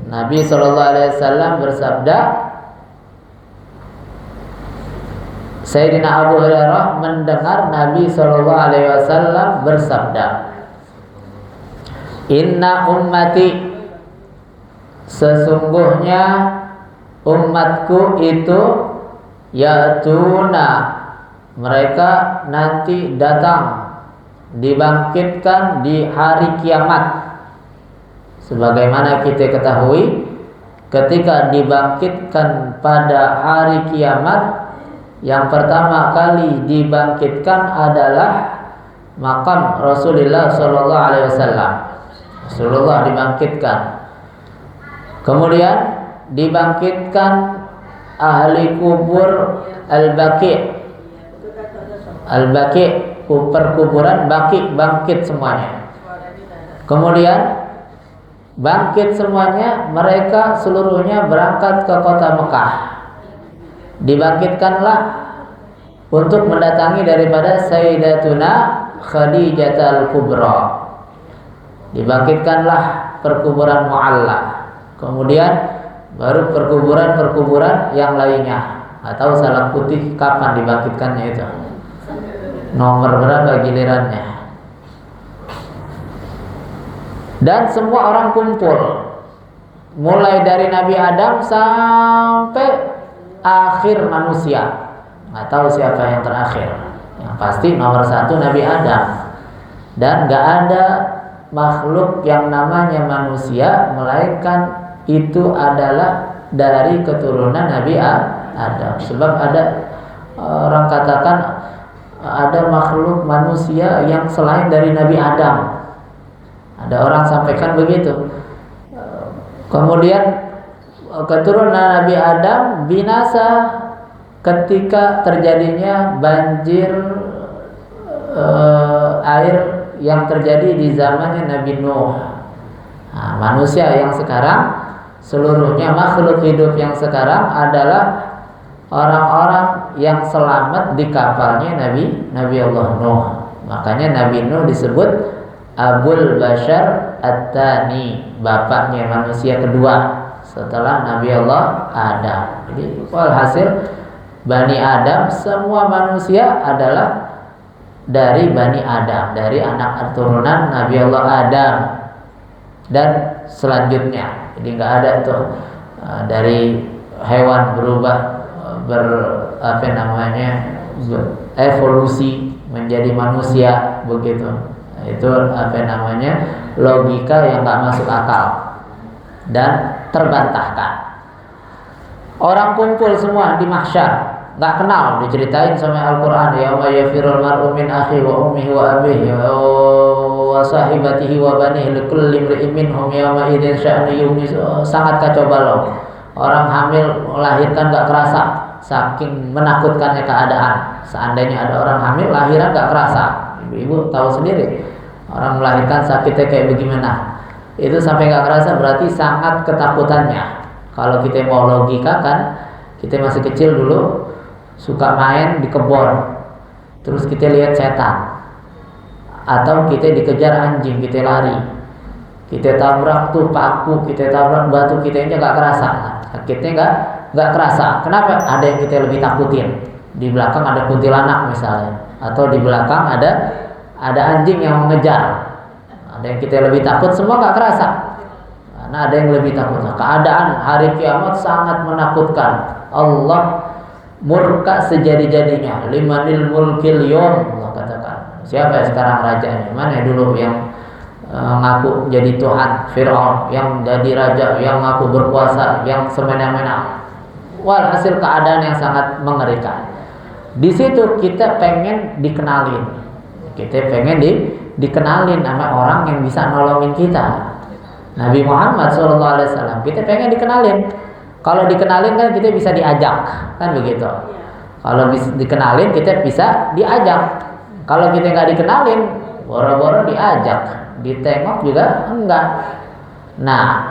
Nabi SAW bersabda, Sayyidina Abu Hurairah mendengar Nabi SAW bersabda, Inna ummati, sesungguhnya umatku itu ya'tuna, mereka nanti datang, dibangkitkan di hari kiamat. Sebagaimana kita ketahui, ketika dibangkitkan pada hari kiamat, yang pertama kali dibangkitkan adalah makam Rasulullah SAW. Rasulullah dibangkitkan. Kemudian dibangkitkan ahli kubur Al-Baqi'. Al-Baqi', perkuburan Baqi', bangkit semuanya. Kemudian bangkit semuanya, mereka seluruhnya berangkat ke kota Mekah. Dibangkitkanlah untuk mendatangi daripada Sayyidatuna Khadijah Al-Kubra. Dibangkitkanlah perkuburan Mu'alla. Kemudian baru perkuburan-perkuburan yang lainnya. Atau Salam Putih kapan dibangkitkannya itu? Nomor berapa gilirannya? Dan semua orang kumpul, mulai dari Nabi Adam sampai akhir manusia. Nggak tahu siapa yang terakhir. Yang pasti nomor 1 Nabi Adam. Dan nggak ada makhluk yang namanya manusia, melainkan itu adalah dari keturunan Nabi Adam. Sebab ada orang katakan ada makhluk manusia yang selain dari Nabi Adam. Ada orang sampaikan begitu. Kemudian keturunan Nabi Adam binasa ketika terjadinya banjir air yang terjadi di zamannya Nabi Nuh. Nah, manusia yang sekarang, seluruhnya makhluk hidup yang sekarang adalah orang-orang yang selamat di kapalnya Nabi Allah Nuh. Makanya Nabi Nuh disebut Abul Bashar At-Tani, bapaknya manusia kedua setelah Nabi Allah Adam. Jadi walhasil Bani Adam, semua manusia adalah dari Bani Adam, dari anak keturunan Nabi Allah Adam dan selanjutnya. Jadi nggak ada tuh dari hewan berubah evolusi menjadi manusia begitu. Itu logika yang nggak masuk akal dan terbantahkan. Orang kumpul semua di mahsyar, nggak kenal, diceritain sama Al-Quran, yauma yafirul mar'u min akhihi wa ummihi wa abihi wa sahibatihi wa banihi likulli imri'in minhum yawma idzin sya'nu yughni. Sangat kacau balau. Orang hamil melahirkan nggak kerasa, saking menakutkannya keadaan. Seandainya ada orang hamil lahiran nggak kerasa, ibu-ibu tahu sendiri, orang melahirkan sakitnya kayak bagaimana. Itu sampai nggak kerasa, berarti sangat ketakutannya. Kalau kita mau logika kan, kita masih kecil dulu suka main di kebun, terus kita lihat setan, atau kita dikejar anjing, kita lari, kita tabrak tuh paku, kita tabrak batu, kita nggak kerasa, sakitnya nggak kerasa. Kenapa? Ada yang kita lebih takutin. Di belakang ada kuntilanak misalnya, atau di belakang ada anjing yang mengejar. Ada yang kita lebih takut, semua nggak kerasa. Karena ada yang lebih takut. Keadaan hari kiamat sangat menakutkan. Allah murka sejadi-jadinya. Limanil mulkil yawm, Allah katakan. Siapa sekarang rajanya? Mana dulu yang ngaku jadi Tuhan? Fir'aun yang jadi raja, yang ngaku berkuasa, yang semena-mena. Walhasil keadaan yang sangat mengerikan. Di situ kita pengen dikenalin. Kita pengen dikenalin sama orang yang bisa nolongin kita. Nabi Muhammad SAW, kita pengen dikenalin. Kalau dikenalin kan kita bisa diajak, kan begitu. Kalau dikenalin kita bisa diajak. Kalau kita nggak dikenalin, boro-boro diajak, ditengok juga enggak. Nah,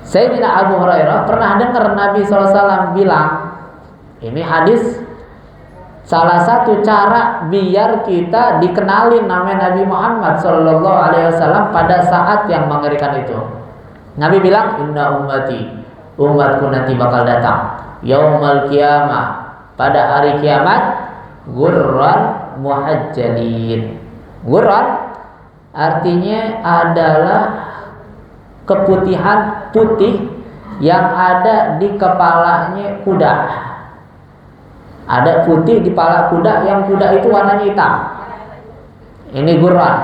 Sayyidina Abu Hurairah pernah dengar Nabi SAW bilang, ini hadis, salah satu cara biar kita dikenalin nama Nabi Muhammad SAW pada saat yang mengerikan itu. Nabi bilang, inna ummati, umatku nanti bakal datang yaumal qiyamah, pada hari kiamat, gurran muhajjalin. Gurran artinya adalah keputihan putih yang ada di kepalanya kuda. Ada putih di kepala kuda, yang kuda itu warnanya hitam. Ini gurran.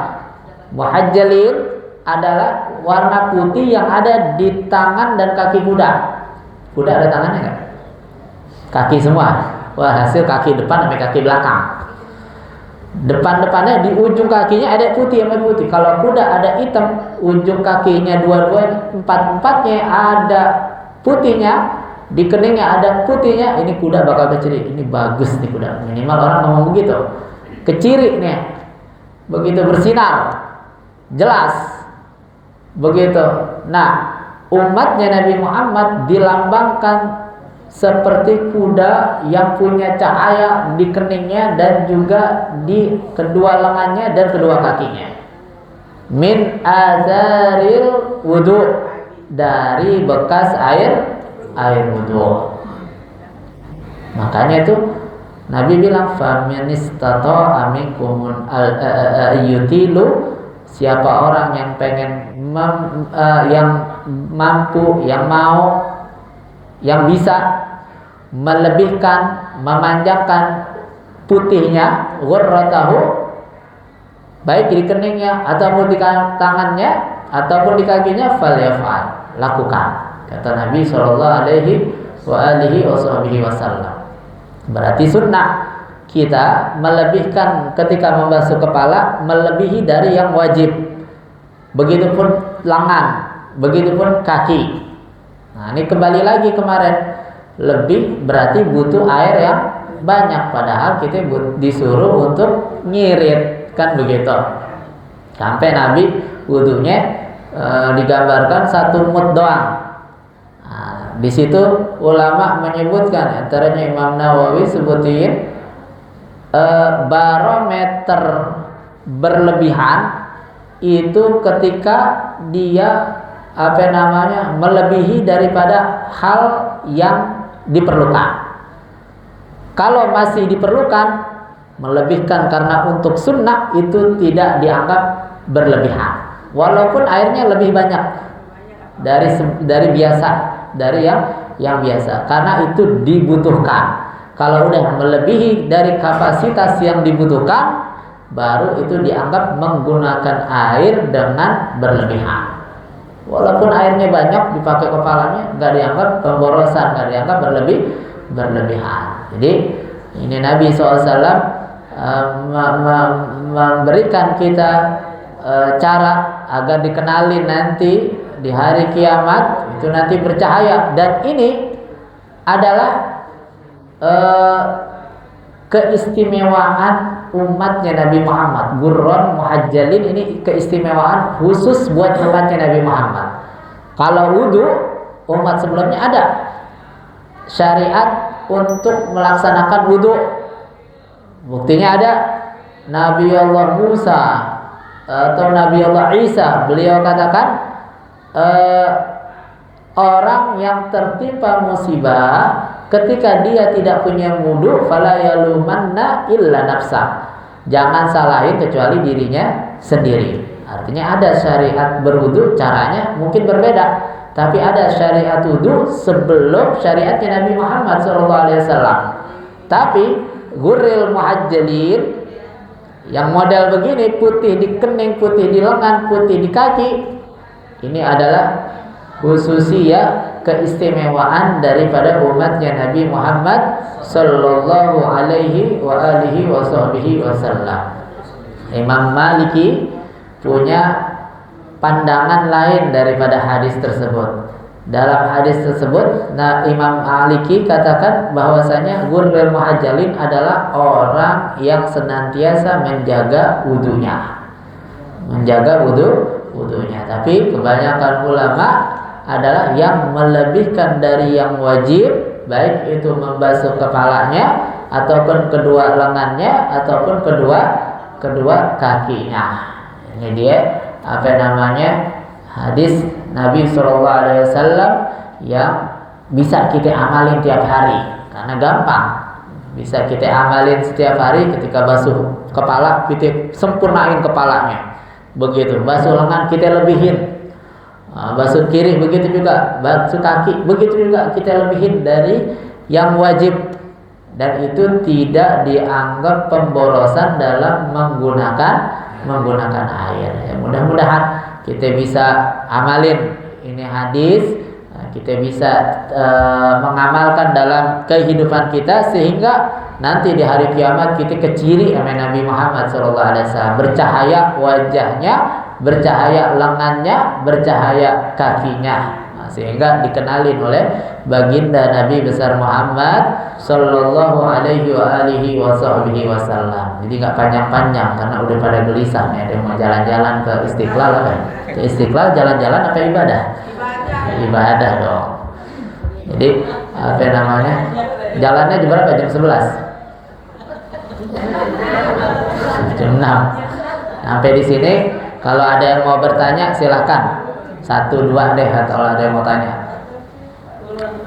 Muhajjalin adalah warna putih yang ada di tangan dan kaki kuda. Kuda ada tangannya kan? Kaki semua. Wah, hasil kaki depan sampai kaki belakang. Depan-depannya di ujung kakinya ada putih sama putih. Kalau kuda ada hitam, ujung kakinya dua-duanya, empat-empatnya ada putihnya, di keningnya ada putihnya. Ini kuda bakal keciri. Ini bagus nih kuda. Minimal orang ngomong begitu. Keciri nih. Begitu bersinar. Jelas. Begitu. Nah, umatnya Nabi Muhammad dilambangkan seperti kuda yang punya cahaya di keningnya dan juga di kedua lengannya dan kedua kakinya. Min azaril wudu, dari bekas air wudu. Makanya itu Nabi bilang faministata aminkum yutilu, siapa orang yang pengen yang mampu, yang mau, yang bisa melebihkan, memanjangkan putihnya, ghurratahu, baik di keningnya ataupun di tangannya ataupun di kakinya, falyaf'al, lakukan, kata Nabi sallallahu alaihi wasallam. Berarti sunnah kita melebihkan ketika membasuh kepala, melebihi dari yang wajib. Begitupun lengan, begitupun kaki. Nah, ini kembali lagi kemarin, lebih berarti butuh air yang banyak, padahal kita disuruh untuk ngirit, kan begitu. Sampai Nabi wudunya digambarkan satu mud doang. Nah, di situ ulama menyebutkan, antaranya Imam Nawawi sebutin barometer berlebihan itu ketika dia melebihi daripada hal yang diperlukan. Kalau masih diperlukan, melebihkan karena untuk sunnah itu tidak dianggap berlebihan, walaupun airnya lebih banyak dari biasa, dari yang biasa, karena itu dibutuhkan. Kalau udah melebihi dari kapasitas yang dibutuhkan, baru itu dianggap menggunakan air dengan berlebihan. Walaupun airnya banyak dipakai kepalanya, nggak dianggap pemborosan, nggak dianggap berlebihan. Jadi ini Nabi SAW memberikan kita cara agar dikenali nanti di hari kiamat itu nanti bercahaya. Dan ini adalah keistimewaan umatnya Nabi Muhammad. Gurran muhajjalin ini keistimewaan khusus buat umatnya Nabi Muhammad. Kalau wudu, umat sebelumnya ada syariat untuk melaksanakan wudu. Buktinya ada Nabi Allah Musa atau Nabi Allah Isa, beliau katakan orang yang tertimpa musibah ketika dia tidak punya wudu, fala yalumanna illa nafsa, jangan salahin kecuali dirinya sendiri. Artinya ada syariat berwudu, caranya mungkin berbeda, tapi ada syariat wudu sebelum syariatnya Nabi Muhammad SAW. Tapi gurril muhajjalin yang model begini, putih di kening, putih di lengan, putih di kaki, ini adalah khususiyah, keistimewaan daripada umatnya Nabi Muhammad sallallahu alaihi wa alihi wasallam. Imam Maliki punya pandangan lain daripada hadis tersebut. Dalam hadis tersebut, Imam Maliki katakan bahwasanya gurril muhajjalin adalah orang yang senantiasa menjaga wudunya. Menjaga wudunya. Tapi kebanyakan ulama adalah yang melebihkan dari yang wajib, baik itu membasuh kepalanya ataupun kedua lengannya ataupun kedua kakinya. Ini dia hadis Nabi SAW yang bisa kita amalin tiap hari, karena gampang. Bisa kita amalin setiap hari. Ketika basuh kepala, kita sempurnain kepalanya. Begitu, basuh lengan kita lebihin. Basuh kiri begitu juga, basuh kaki begitu juga kita lebihin dari yang wajib. Dan itu tidak dianggap pemborosan dalam menggunakan air. Ya, mudah-mudahan kita bisa amalin ini hadis. Kita bisa mengamalkan dalam kehidupan kita, sehingga nanti di hari kiamat kita keciri sama Nabi Muhammad SAW. Bercahaya wajahnya, bercahaya lengannya, bercahaya kakinya, sehingga dikenalin oleh baginda Nabi besar Muhammad Sallallahu Alaihi Wasallam. Jadi nggak panjang-panjang karena udah pada gelisah nih. Ada yang mau jalan-jalan ke Istiqlal apa? Ke Istiqlal jalan-jalan apa ibadah? Ibadah dong. Jadi apa namanya? Jalannya jam berapa? Jam 11. Jam 6. Sampai di sini. Kalau ada yang mau bertanya silahkan. 1, 2 deh, kalau ada yang mau tanya.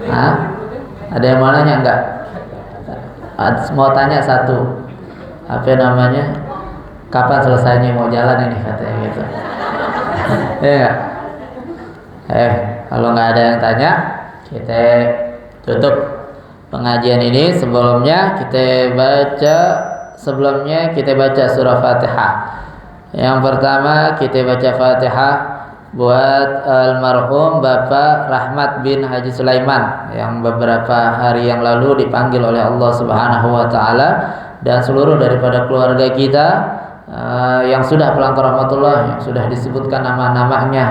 Hah? Ada yang mau nanya enggak? Mau tanya 1. Apa namanya? Kapan selesainya mau jalan ini katanya gitu. Iya. Kalau nggak ada yang tanya, kita tutup pengajian ini. Sebelumnya kita baca surah Fatihah. Yang pertama kita baca Fatihah buat almarhum Bapak Rahmat bin Haji Sulaiman yang beberapa hari yang lalu dipanggil oleh Allah Subhanahu wa taala, dan seluruh daripada keluarga kita yang sudah pelanggar rahmatullah, yang sudah disebutkan nama-namanya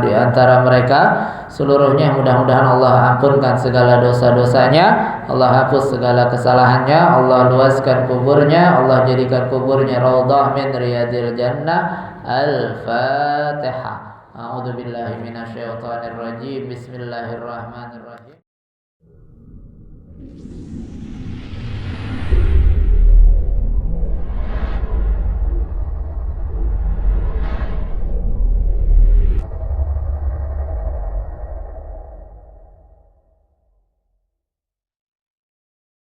di antara mereka seluruhnya, mudah-mudahan Allah ampunkan segala dosa-dosanya, Allah hapus segala kesalahannya, Allah luaskan kuburnya, Allah jadikan kuburnya raudhah min riyadil jannah. Al-Fatihah. A'udzu billahi minasyaitonir rajim. Bismillahirrahmanirrahim.